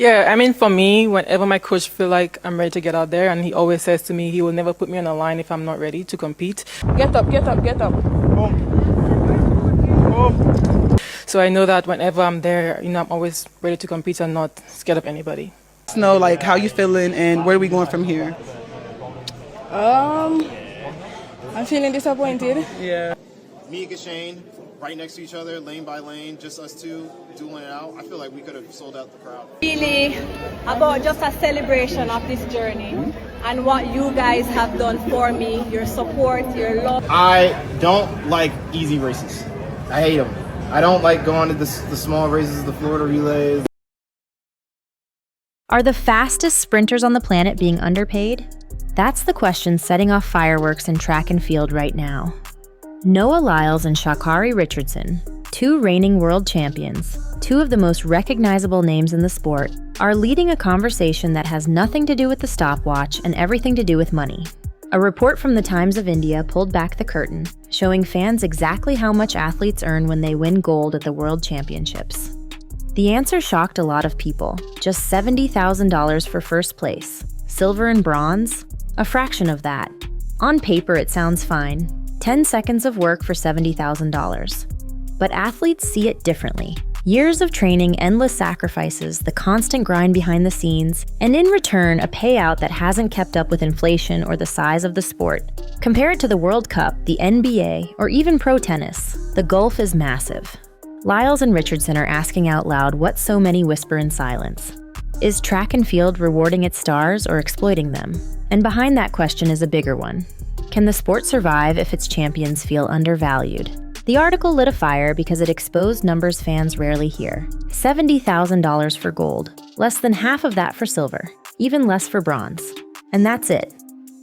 Yeah, I mean, for me, whenever my coach feel like I'm ready to get out there, and he always says to me, he will never put me on the line if I'm not ready to compete. Get up, get up, get up. So I know that whenever I'm there, I'm always ready to compete and not scared of anybody. Know like how you feeling and where are we going from here? I'm feeling disappointed. Yeah. Me and Shane right next to each other, lane by lane, just us two dueling it out. I feel like we could have sold out the crowd. Really about just a celebration of this journey and what you guys have done for me, your support, your love. I don't like easy races. I hate them. I don't like going to the small races, the Florida relays. Are the fastest sprinters on the planet being underpaid? That's the question setting off fireworks in track and field right now. Lyles and Sha'Carri Richardson, two reigning world champions, two of the most recognizable names in the sport, are leading a conversation that has nothing to do with the stopwatch and everything to do with money. A report from the Times of India pulled back the curtain, showing fans exactly how much athletes earn when they win gold at the World Championships. The answer shocked a lot of people. Just $70,000 for first place. Silver and bronze? A fraction of that. On paper, it sounds fine. 10 seconds of work for $70,000. But athletes see it differently. Years of training, endless sacrifices, the constant grind behind the scenes, and in return, a payout that hasn't kept up with inflation or the size of the sport. Compare it to the World Cup, the NBA, or even pro tennis. The gulf is massive. Lyles and Richardson are asking out loud what so many whisper in silence. Is track and field rewarding its stars or exploiting them? And behind that question is a bigger one. Can the sport survive if its champions feel undervalued? The article lit a fire because it exposed numbers fans rarely hear. $70,000 for gold, less than half of that for silver, even less for bronze. And that's it.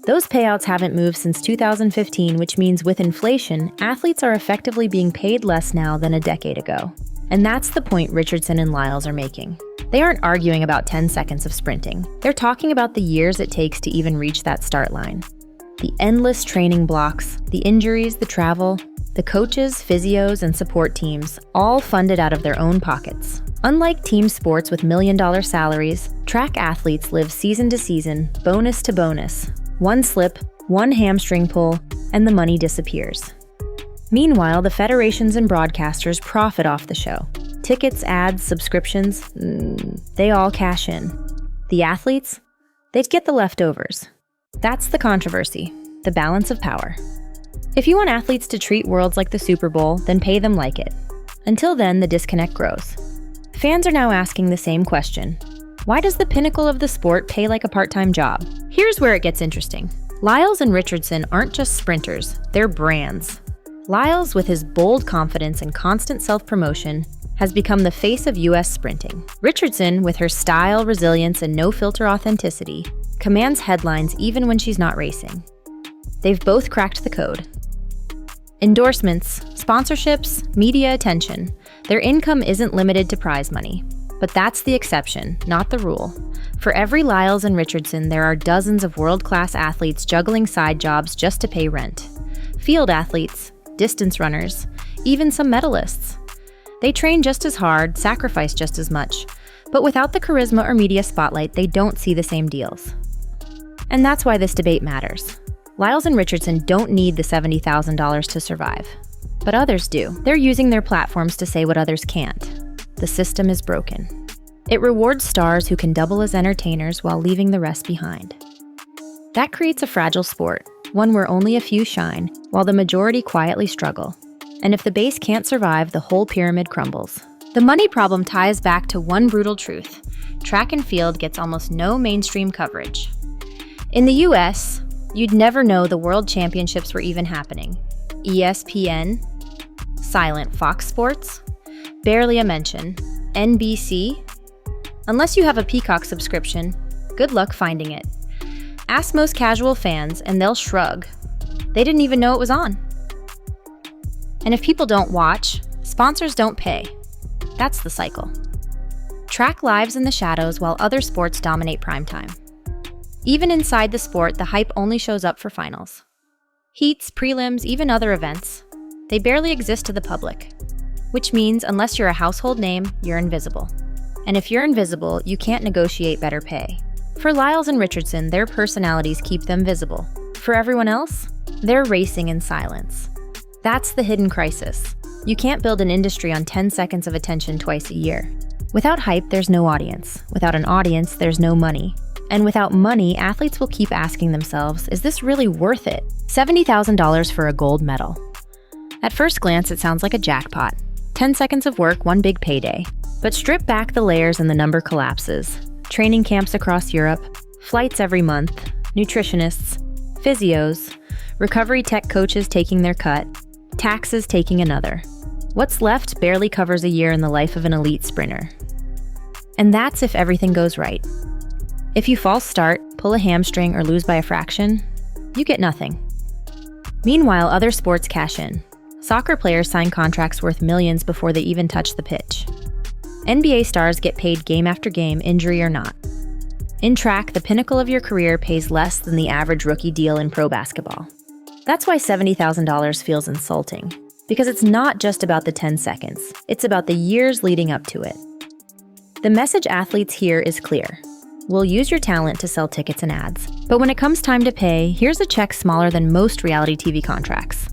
Those payouts haven't moved since 2015, which means with inflation, athletes are effectively being paid less now than a decade ago. And that's the point Richardson and Lyles are making. They aren't arguing about 10 seconds of sprinting. They're talking about the years it takes to even reach that start line. The endless training blocks, the injuries, the travel, the coaches, physios, and support teams, all funded out of their own pockets. Unlike team sports with million-dollar salaries, track athletes live season to season, bonus to bonus. One slip, one hamstring pull, and the money disappears. Meanwhile, the federations and broadcasters profit off the show. Tickets, ads, subscriptions, they all cash in. The athletes? They'd get the leftovers. That's the controversy, the balance of power. If you want athletes to treat worlds like the Super Bowl, then pay them like it. Until then, the disconnect grows. Fans are now asking the same question. Why does the pinnacle of the sport pay like a part-time job? Here's where it gets interesting. Lyles and Richardson aren't just sprinters, they're brands. Lyles, with his bold confidence and constant self-promotion, has become the face of US sprinting. Richardson, with her style, resilience, and no-filter authenticity, commands headlines even when she's not racing. They've both cracked the code. Endorsements, sponsorships, media attention. Their income isn't limited to prize money. But that's the exception, not the rule. For every Lyles and Richardson, there are dozens of world-class athletes juggling side jobs just to pay rent. Field athletes, distance runners, even some medalists. They train just as hard, sacrifice just as much, but without the charisma or media spotlight, they don't see the same deals. And that's why this debate matters. Lyles and Richardson don't need the $70,000 to survive. But others do. They're using their platforms to say what others can't. The system is broken. It rewards stars who can double as entertainers while leaving the rest behind. That creates a fragile sport, one where only a few shine, while the majority quietly struggle. And if the base can't survive, the whole pyramid crumbles. The money problem ties back to one brutal truth. Track and field gets almost no mainstream coverage. In the US, you'd never know the World Championships were even happening. ESPN, silent Fox Sports, barely a mention. NBC? Unless you have a Peacock subscription, good luck finding it. Ask most casual fans and they'll shrug. They didn't even know it was on. And if people don't watch, sponsors don't pay. That's the cycle. Track lives in the shadows while other sports dominate primetime. Even inside the sport, the hype only shows up for finals. Heats, prelims, even other events, they barely exist to the public. Which means, unless you're a household name, you're invisible. And if you're invisible, you can't negotiate better pay. For Lyles and Richardson, their personalities keep them visible. For everyone else, they're racing in silence. That's the hidden crisis. You can't build an industry on 10 seconds of attention twice a year. Without hype, there's no audience. Without an audience, there's no money. And without money, athletes will keep asking themselves, is this really worth it? $70,000 for a gold medal. At first glance, it sounds like a jackpot. 10 seconds of work, one big payday. But strip back the layers and the number collapses. Training camps across Europe, flights every month, nutritionists, physios, recovery tech coaches taking their cut, taxes taking another. What's left barely covers a year in the life of an elite sprinter. And that's if everything goes right. If you false start, pull a hamstring, or lose by a fraction, you get nothing. Meanwhile, other sports cash in. Soccer players sign contracts worth millions before they even touch the pitch. NBA stars get paid game after game, injury or not. In track, the pinnacle of your career pays less than the average rookie deal in pro basketball. That's why $70,000 feels insulting. Because it's not just about the 10 seconds, it's about the years leading up to it. The message athletes hear is clear. We'll use your talent to sell tickets and ads. But when it comes time to pay, here's a check smaller than most reality TV contracts.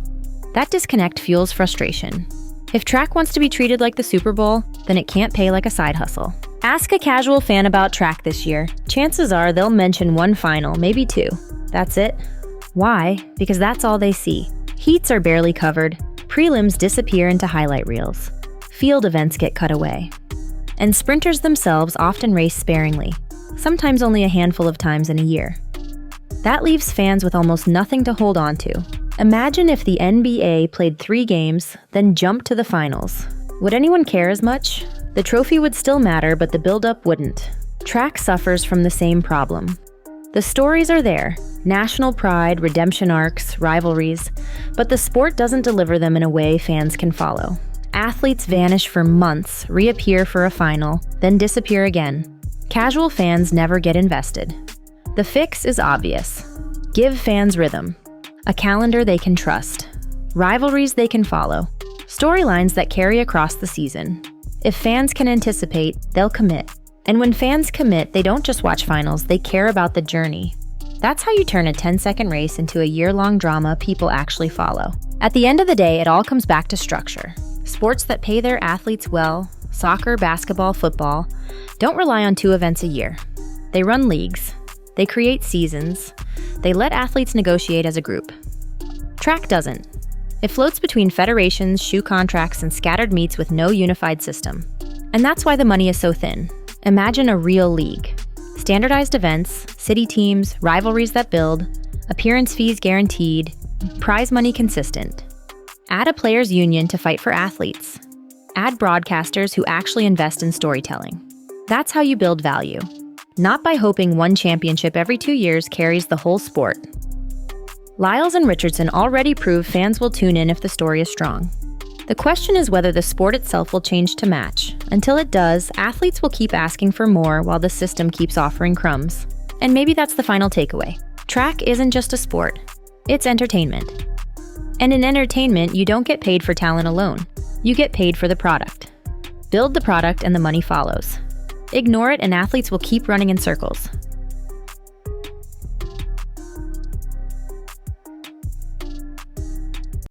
That disconnect fuels frustration. If track wants to be treated like the Super Bowl, then it can't pay like a side hustle. Ask a casual fan about track this year. Chances are they'll mention one final, maybe two. That's it. Why? Because that's all they see. Heats are barely covered. Prelims disappear into highlight reels. Field events get cut away. And sprinters themselves often race sparingly, sometimes only a handful of times in a year. That leaves fans with almost nothing to hold on to. Imagine if the NBA played 3 games, then jumped to the finals. Would anyone care as much? The trophy would still matter, but the build-up wouldn't. Track suffers from the same problem. The stories are there, national pride, redemption arcs, rivalries, but the sport doesn't deliver them in a way fans can follow. Athletes vanish for months, reappear for a final, then disappear again. Casual fans never get invested. The fix is obvious. Give fans rhythm. A calendar they can trust. Rivalries they can follow. Storylines that carry across the season. If fans can anticipate, they'll commit. And when fans commit, they don't just watch finals, they care about the journey. That's how you turn a 10-second race into a year-long drama people actually follow. At the end of the day, it all comes back to structure. Sports that pay their athletes well, soccer, basketball, football, don't rely on 2 events a year. They run leagues. They create seasons. They let athletes negotiate as a group. Track doesn't. It floats between federations, shoe contracts, and scattered meets with no unified system. And that's why the money is so thin. Imagine a real league. Standardized events, city teams, rivalries that build, appearance fees guaranteed, prize money consistent. Add a players' union to fight for athletes. Add broadcasters who actually invest in storytelling. That's how you build value. Not by hoping one championship every 2 years carries the whole sport. Lyles and Richardson already prove fans will tune in if the story is strong. The question is whether the sport itself will change to match. Until it does, athletes will keep asking for more while the system keeps offering crumbs. And maybe that's the final takeaway. Track isn't just a sport, it's entertainment. And in entertainment, you don't get paid for talent alone. You get paid for the product. Build the product and the money follows. Ignore it and athletes will keep running in circles.